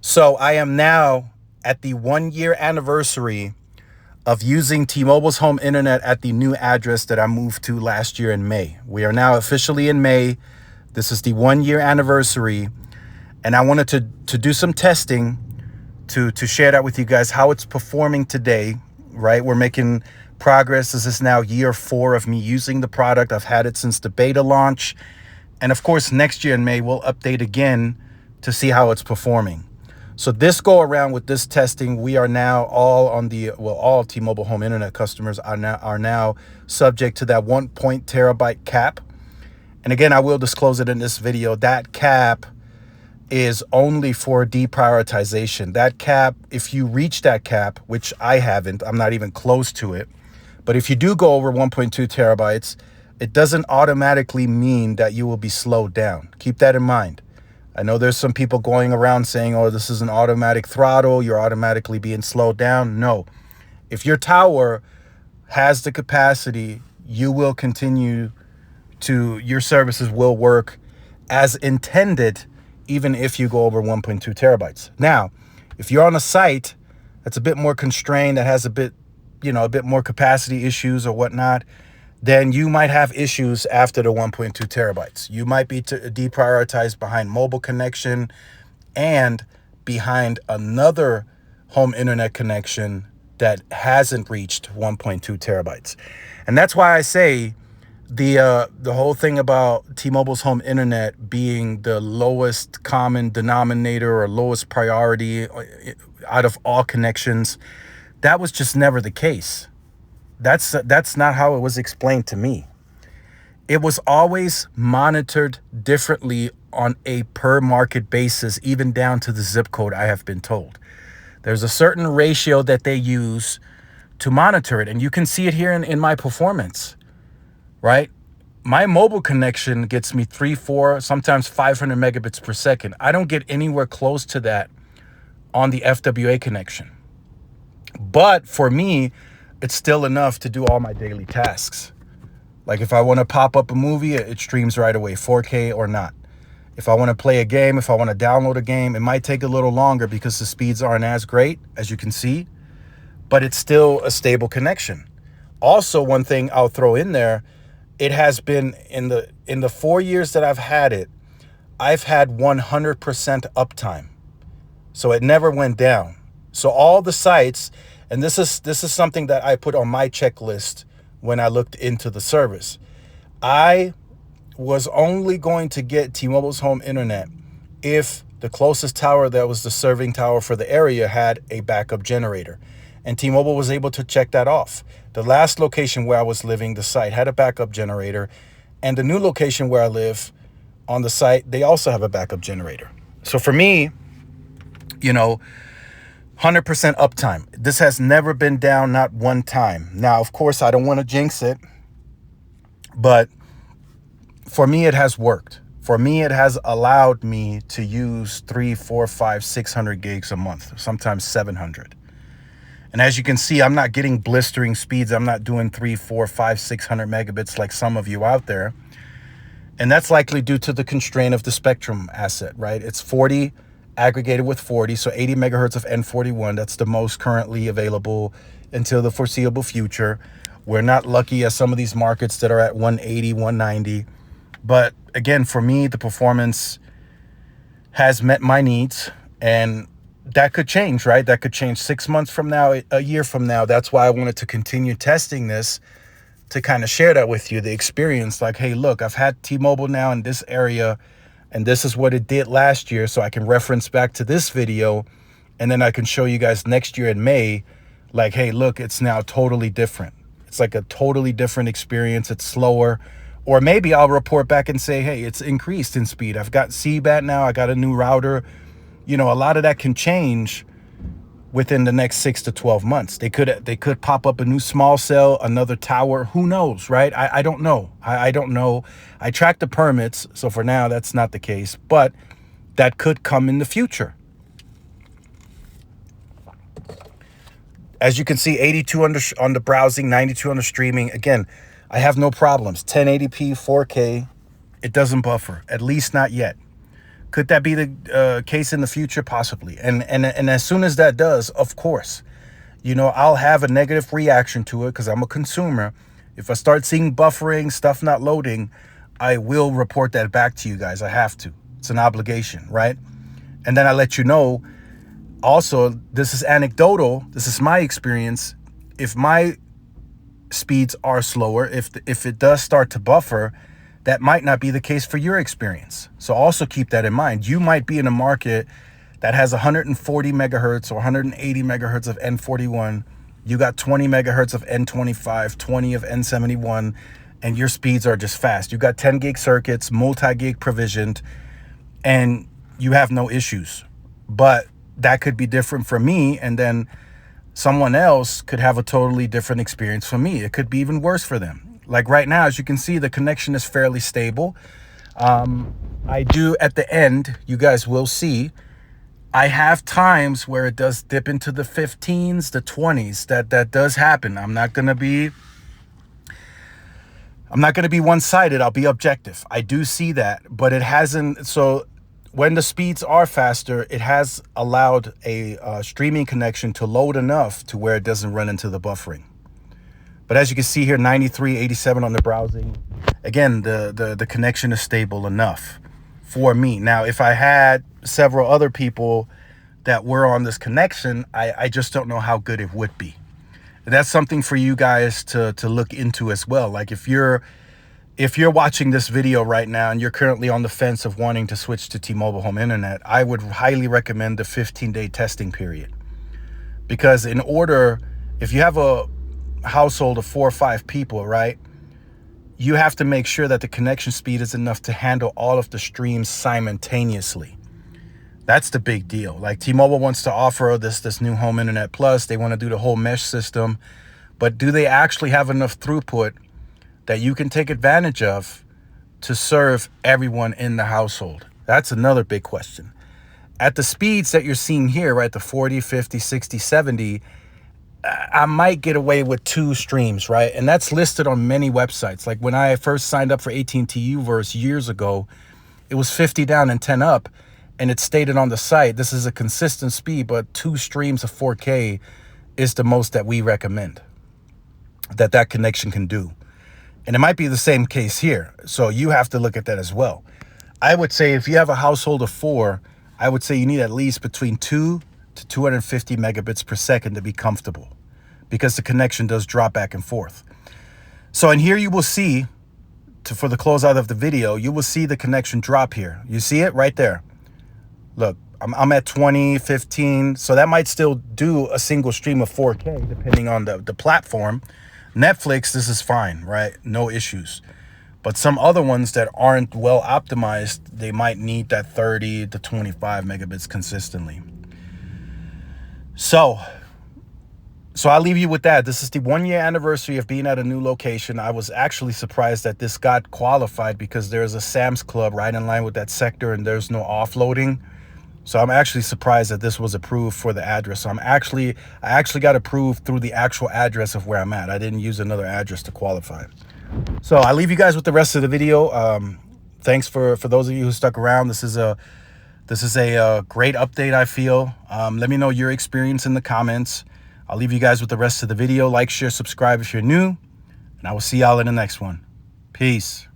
So I am now at the 1 year anniversary of using T-Mobile's home internet at the new address that I moved to last year in May. We are now officially in May. This is the 1 year anniversary. And I wanted to do some testing to share that with you guys, how it's performing today, right? We're making progress. This is now year 4 of me using the product. I've had it since the beta launch. And of course, next year in May, we'll update again to see how it's performing. So this go around with this testing, we are now all on all T-Mobile home internet customers are now subject to that 1.0 terabyte cap. And again, I will disclose it in this video. That cap is only for deprioritization. That cap, if you reach that cap, which I haven't, I'm not even close to it. But if you do go over 1.2 terabytes, it doesn't automatically mean that you will be slowed down. Keep that in mind. I know there's some people going around saying, oh, this is an automatic throttle, you're automatically being slowed down. No. If your tower has the capacity, you will continue your services will work as intended, even if you go over 1.2 terabytes. Now, if you're on a site that's a bit more constrained, that has a bit more capacity issues or whatnot, then you might have issues after the 1.2 terabytes. You might be deprioritized behind mobile connection and behind another home internet connection that hasn't reached 1.2 terabytes. And that's why I say the whole thing about T-Mobile's home internet being the lowest common denominator or lowest priority out of all connections, that was just never the case. That's not how it was explained to me. It was always monitored differently on a per market basis, even down to the zip code, I have been told. There's a certain ratio that they use to monitor it. And you can see it here in my performance, right? My mobile connection gets me 3, 4, sometimes 500 megabits per second. I don't get anywhere close to that on the FWA connection. But for me, it's still enough to do all my daily tasks. Like if I want to pop up a movie, it streams right away, 4K or not. If I want to play a game, if I want to download a game, it might take a little longer because the speeds aren't as great, as you can see, but it's still a stable connection. Also, one thing I'll throw in there, it has been in the 4 years that I've had it, I've had 100% uptime. So it never went down. So all the sites, and this is something that I put on my checklist when I looked into the service. I was only going to get T-Mobile's home internet if the closest tower that was the serving tower for the area had a backup generator. And T-Mobile was able to check that off. The last location where I was living, the site had a backup generator. And the new location where I live on the site, they also have a backup generator. So for me, 100% uptime. This has never been down, not one time. Now, of course, I don't want to jinx it, but for me, it has worked. For me, it has allowed me to use 300, 400, 500, 600 gigs a month, sometimes 700. And as you can see, I'm not getting blistering speeds. I'm not doing 300, 400, 500, 600 megabits like some of you out there. And that's likely due to the constraint of the spectrum asset, right? It's 40 aggregated with 40, so 80 megahertz of N41. That's the most currently available until the foreseeable future. We're not lucky as some of these markets that are at 180, 190. But again, for me, the performance has met my needs, and that could change, right? That could change 6 months from now, a year from now. That's why I wanted to continue testing this, to kind of share that with you, the experience. Like, hey, look, I've had T-Mobile now in this area, and this is what it did last year, so I can reference back to this video, and then I can show you guys next year in May, like, hey, look, it's now totally different. It's like a totally different experience. It's slower. Or maybe I'll report back and say, hey, it's increased in speed. I've got C-band now. I got a new router. A lot of that can change within the next 6 to 12 months. They could pop up a new small cell, another tower. Who knows, right? I don't know. I don't know. I track the permits, so for now that's not the case, but that could come in the future. As you can see, 82 on the browsing, 92 on the streaming. Again, I have no problems. 1080p, 4K, it doesn't buffer, at least not yet. Could that be the case in the future? Possibly. And as soon as that does, of course, you know, I'll have a negative reaction to it because I'm a consumer. If I start seeing buffering, stuff not loading, I will report that back to you guys. I have to. It's an obligation, right? And then I let you know. Also, this is anecdotal. This is my experience. If my speeds are slower, if it does start to buffer, that might not be the case for your experience. So also keep that in mind. You might be in a market that has 140 megahertz or 180 megahertz of N41. You got 20 megahertz of N25, 20 of N71, and your speeds are just fast. You got 10 gig circuits, multi-gig provisioned, and you have no issues. But that could be different for me, and then someone else could have a totally different experience from me. It could be even worse for them. Like right now, as you can see, the connection is fairly stable. I do at the end, you guys will see, I have times where it does dip into the 15s, the 20s. That does happen. I'm not gonna be one-sided. I'll be objective. I do see that, but it hasn't. So when the speeds are faster, it has allowed a streaming connection to load enough to where it doesn't run into the buffering. But as you can see here, 93, 87 on the browsing. Again, the connection is stable enough for me. Now, if I had several other people that were on this connection, I just don't know how good it would be. And that's something for you guys to look into as well. Like if you're watching this video right now and you're currently on the fence of wanting to switch to T-Mobile Home Internet, I would highly recommend the 15-day testing period. Because if you have a household of 4 or 5 people, right, you have to make sure that the connection speed is enough to handle all of the streams simultaneously. That's the big deal. Like T-Mobile wants to offer this new Home Internet Plus. They want to do the whole mesh system. But do they actually have enough throughput that you can take advantage of to serve everyone in the household? That's another big question. At the speeds that you're seeing here, right, the 40, 50, 60, 70, I might get away with 2 streams, right? And that's listed on many websites. Like when I first signed up for AT&T Uverse years ago, it was 50 down and 10 up. And it stated on the site, this is a consistent speed, but 2 streams of 4K is the most that we recommend that connection can do. And it might be the same case here. So you have to look at that as well. I would say if you have a household of 4, I would say you need at least between 2 to 250 megabits per second to be comfortable, because the connection does drop back and forth. So in here you will see, for the closeout of the video, you will see the connection drop here. You see it right there. Look, I'm at 20, 15, so that might still do a single stream of 4K depending on the platform. Netflix, this is fine, right? No issues. But some other ones that aren't well optimized, they might need that 30 to 25 megabits consistently. So I'll leave you with that. This is the 1-year anniversary of being at a new location. I was actually surprised that this got qualified because there's a Sam's Club right in line with that sector and there's no offloading. So I'm actually surprised that this was approved for the address. So I actually got approved through the actual address of where I'm at. I didn't use another address to qualify. So I'll leave you guys with the rest of the video. Thanks for those of you who stuck around. This is a great update, I feel. Let me know your experience in the comments. I'll leave you guys with the rest of the video. Like, share, subscribe if you're new. And I will see y'all in the next one. Peace.